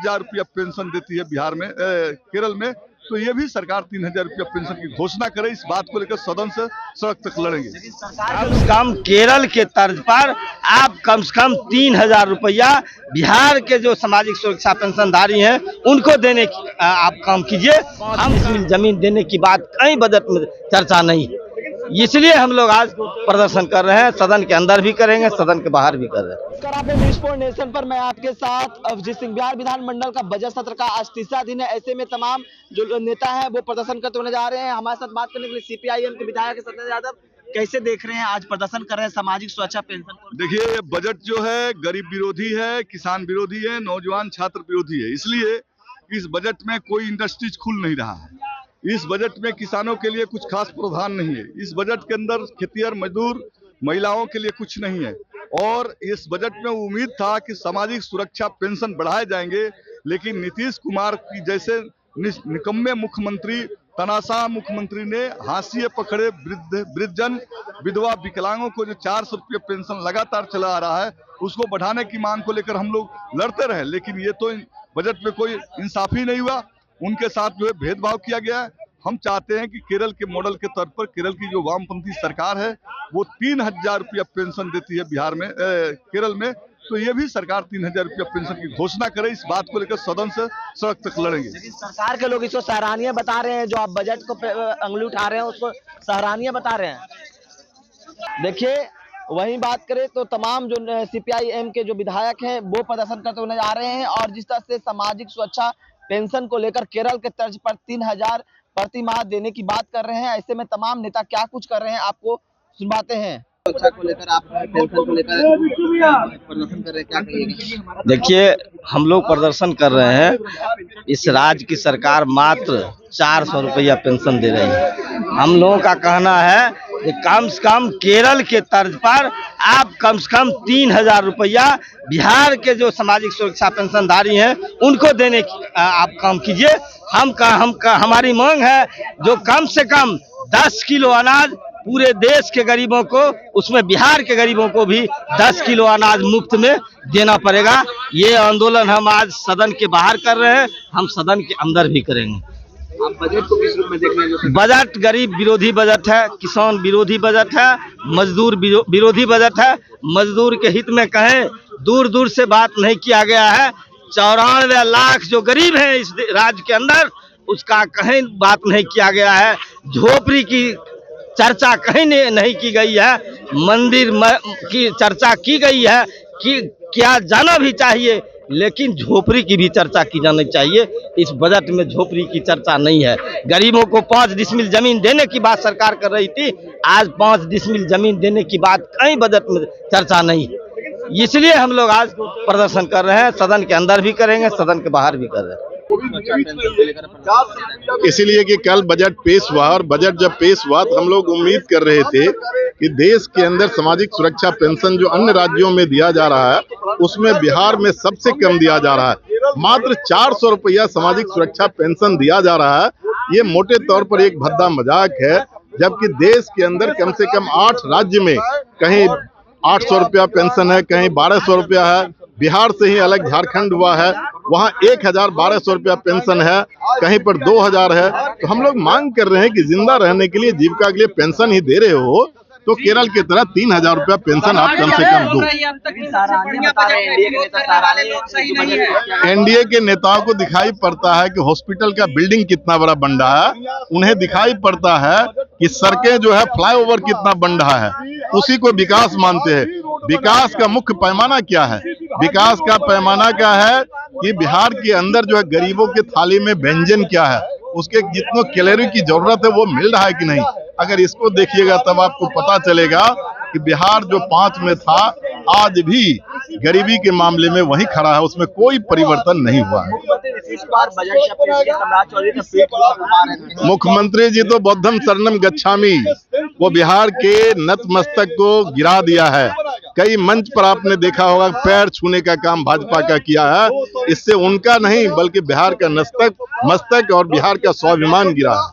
3000 रुपया पेंशन देती है बिहार में, केरल में, तो ये भी सरकार 3000 रुपया पेंशन की घोषणा करे। इस बात को लेकर सदन से सड़क तक लड़ेंगे। कम से कम केरल के तर्ज पर आप कम से कम 3000 रुपया बिहार के जो सामाजिक सुरक्षा पेंशनधारी हैं उनको देने की आप काम कीजिए। हम जमीन देने की बात कहीं बजट में चर्चा नहीं, इसलिए हम लोग आज प्रदर्शन कर रहे हैं। सदन के अंदर भी करेंगे, सदन के बाहर भी कर रहे हैं। न्यूज़ फॉर नेशन पर मैं आपके साथ अभिजीत सिंह। बिहार विधानमंडल का बजट सत्र का आज तीसरा दिन है। ऐसे में तमाम जो नेता हैं वो प्रदर्शन करते हुए जा रहे हैं। हमारे साथ बात करने के लिए सीपीआईएम के विधायक सत्येंद्र यादव, कैसे देख रहे हैं आज प्रदर्शन कर रहे हैं सामाजिक सुरक्षा पेंशन को? देखिए, बजट जो है गरीब विरोधी है, किसान विरोधी है, नौजवान छात्र विरोधी है। इसलिए इस बजट में कोई इंडस्ट्रीज खुल नहीं रहा है। इस बजट में किसानों के लिए कुछ खास प्रावधान नहीं है। इस बजट के अंदर खेतिहर मजदूर महिलाओं के लिए कुछ नहीं है। और इस बजट में उम्मीद था कि सामाजिक सुरक्षा पेंशन बढ़ाए जाएंगे, लेकिन नीतीश कुमार की जैसे निकम्मे मुख्यमंत्री, तनाशाह मुख्यमंत्री ने हाशिए पकड़े वृद्धजन, विधवा, विकलांगों को जो 400 रुपये पेंशन लगातार चला आ रहा है, उसको बढ़ाने की मांग को लेकर हम लोग लड़ते रहे, लेकिन ये तो बजट में कोई इंसाफी नहीं हुआ। उनके साथ जो है भेदभाव किया गया है। हम चाहते हैं कि केरल के मॉडल के तौर पर केरल की जो वामपंथी सरकार है वो 3000 रुपया पेंशन देती है बिहार में, केरल में, तो ये भी सरकार 3000 रुपया पेंशन की घोषणा करे। इस बात को लेकर सदन से सड़क तक लड़ेंगे। लेकिन सरकार के लोग इसको सराहनीय बता रहे हैं। जो आप बजट को अंगुली उठा रहे हैं उसको सराहनीय बता रहे हैं। देखिए, वहीं बात करें तो तमाम जो सीपीआईएम के जो विधायक हैं वो प्रदर्शन करते हुए नजर आ रहे हैं। और जिस तरह से सामाजिक सुरक्षा पेंशन को लेकर केरल के तर्ज पर 3000 प्रति माह देने की बात कर रहे हैं, ऐसे में तमाम नेता क्या कुछ कर रहे हैं आपको सुनवाते हैं। सुरक्षा को लेकर, आप पेंशन को लेकर प्रदर्शन कर रहे हैं, क्या कहिएगा? देखिए, हम लोग प्रदर्शन कर रहे हैं। इस राज्य की सरकार मात्र 400 रुपया पेंशन दे रही है। हम लोगों का कहना है कि कम से कम केरल के तर्ज पर आप कम से कम 3000 रुपया बिहार के जो सामाजिक सुरक्षा पेंशनधारी हैं उनको देने की आप काम कीजिए। हमारी मांग है जो कम से कम 10 किलो अनाज पूरे देश के गरीबों को, उसमें बिहार के गरीबों को भी 10 किलो अनाज मुफ्त में देना पड़ेगा। ये आंदोलन हम आज सदन के बाहर कर रहे हैं, हम सदन के अंदर भी करेंगे। आप बजट को किस रूप में देख रहे हैं? बजट गरीब विरोधी बजट है, किसान विरोधी बजट है, मजदूर विरोधी बजट है। मजदूर के हित में कहें, दूर दूर से बात नहीं किया गया है। 94 लाख जो गरीब हैं इस राज्य के अंदर, उसका कहीं बात नहीं किया गया है। झोपड़ी की चर्चा कहीं नहीं की गई है। मंदिर की चर्चा की गई है कि क्या जाना भी चाहिए, लेकिन झोपड़ी की भी चर्चा की जानी चाहिए। इस बजट में झोपड़ी की चर्चा नहीं है। गरीबों को 5 डिसमिल जमीन देने की बात सरकार कर रही थी, आज 5 डिसमिल जमीन देने की बात कहीं बजट में चर्चा नहीं, इसलिए हम लोग आज प्रदर्शन कर रहे हैं। सदन के अंदर भी करेंगे, सदन के बाहर भी कर रहे हैं। इसीलिए कि कल बजट पेश हुआ, और बजट जब पेश हुआ तो हम लोग उम्मीद कर रहे थे कि देश के अंदर सामाजिक सुरक्षा पेंशन जो अन्य राज्यों में दिया जा रहा है उसमें बिहार में सबसे कम दिया जा रहा है। मात्र 400 रुपया सामाजिक सुरक्षा पेंशन दिया जा रहा है। ये मोटे तौर पर एक भद्दा मजाक है, जबकि देश के अंदर कम से कम 8 राज्य में कहीं 800 रुपया पेंशन है, कहीं 1200 रुपया है। बिहार से ही अलग झारखंड हुआ है, वहाँ 1200 रुपया पेंशन है, कहीं पर 2000 है। तो हम लोग मांग कर रहे हैं कि जिंदा रहने के लिए, जीविका के लिए पेंशन ही दे रहे हो तो केरल की तरह 3000 रुपया पेंशन आप कम से कम दो। एनडीए के नेताओं को दिखाई पड़ता है कि हॉस्पिटल का बिल्डिंग कितना बड़ा बन रहा है, उन्हें दिखाई पड़ता है कि सड़कें जो है फ्लाईओवर कितना बन रहा है, उसी को विकास मानते हैं। विकास का मुख्य पैमाना क्या है? विकास का पैमाना क्या है कि बिहार के अंदर जो है गरीबों के थाली में व्यंजन क्या है, उसके जितनों कैलोरी की जरूरत है वो मिल रहा है कि नहीं। अगर इसको देखिएगा तब आपको पता चलेगा कि बिहार जो 5 में था आज भी गरीबी के मामले में वही खड़ा है, उसमें कोई परिवर्तन नहीं हुआ है। मुख्यमंत्री जी तो बौद्धम शरणम गच्छामी, वो बिहार के नतमस्तक को गिरा दिया है। कई मंच पर आपने देखा होगा पैर छूने का काम भाजपा का किया है। इससे उनका नहीं बल्कि बिहार का मस्तक और बिहार का स्वाभिमान गिरा है।